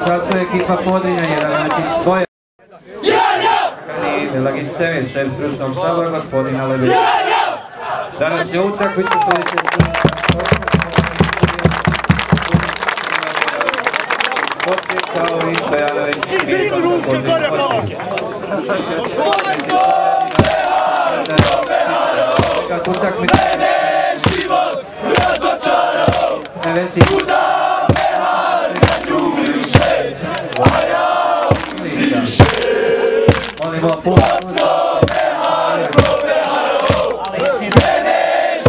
Sad tu ekipa Podrinja 1, znači dvoje. Delaginstevi, šef stručnog štaba, gospodin Alević. Danas je utakmica sljedeće kao i Stojanović. Kako utakmica? Mene život razočarao, svuda mehar na nju više, a ja više. Molimo posao mehar probeharao, mene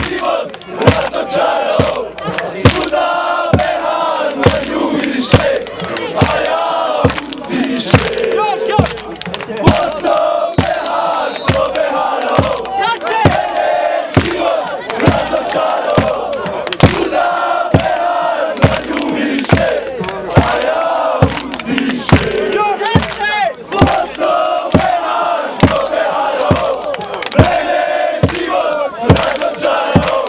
život razočarao, svuda mehar na nju više, a ja više. Posao mehar probeharao, mene život razočarao, svuda mehar na nju više, a ja uzdiše. Posao mehar probeharao, mene život razočarao,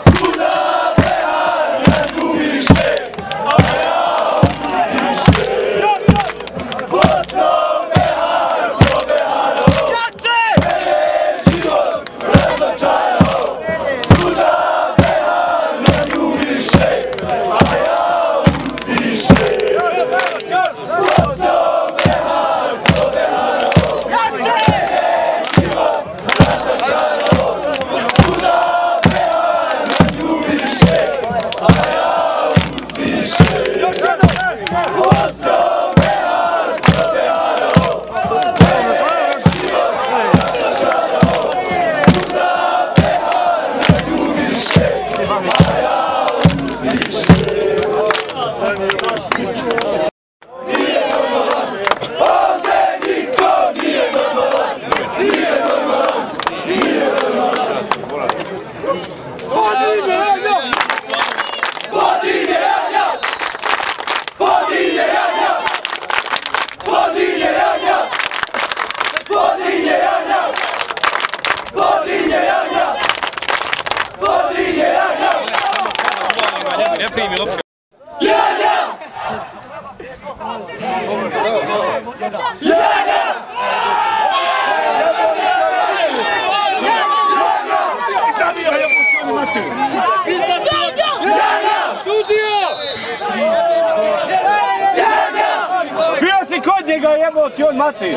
svuda mehar na nju više, a ja uzdiše. Posao mehar probeharao, mene život razočarao, svuda mehar na nju više, a ja uzdiše. Posao mehar probeharao, mene život razočarao, svuda mehar na nju više, a ja uzdiše. Posao mehar probeharao, mene život razočarao, svuda mehar na nju više, a ja uzdiše. Nije normalan, ovdje niko nije normalan, nije normalan, nije normalan. Podrinje janja! Podrinje janja! Podrinje janja! Podrinje janja! Podrinje janja! Podrinje janja! Podrinje janja! Ne primi loptu. Janja! Janja! Bio si kod njega, jebo ti on maci.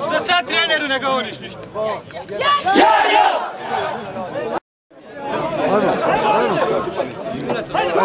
Što sad treneru ne govoriš ništa? Ajmo!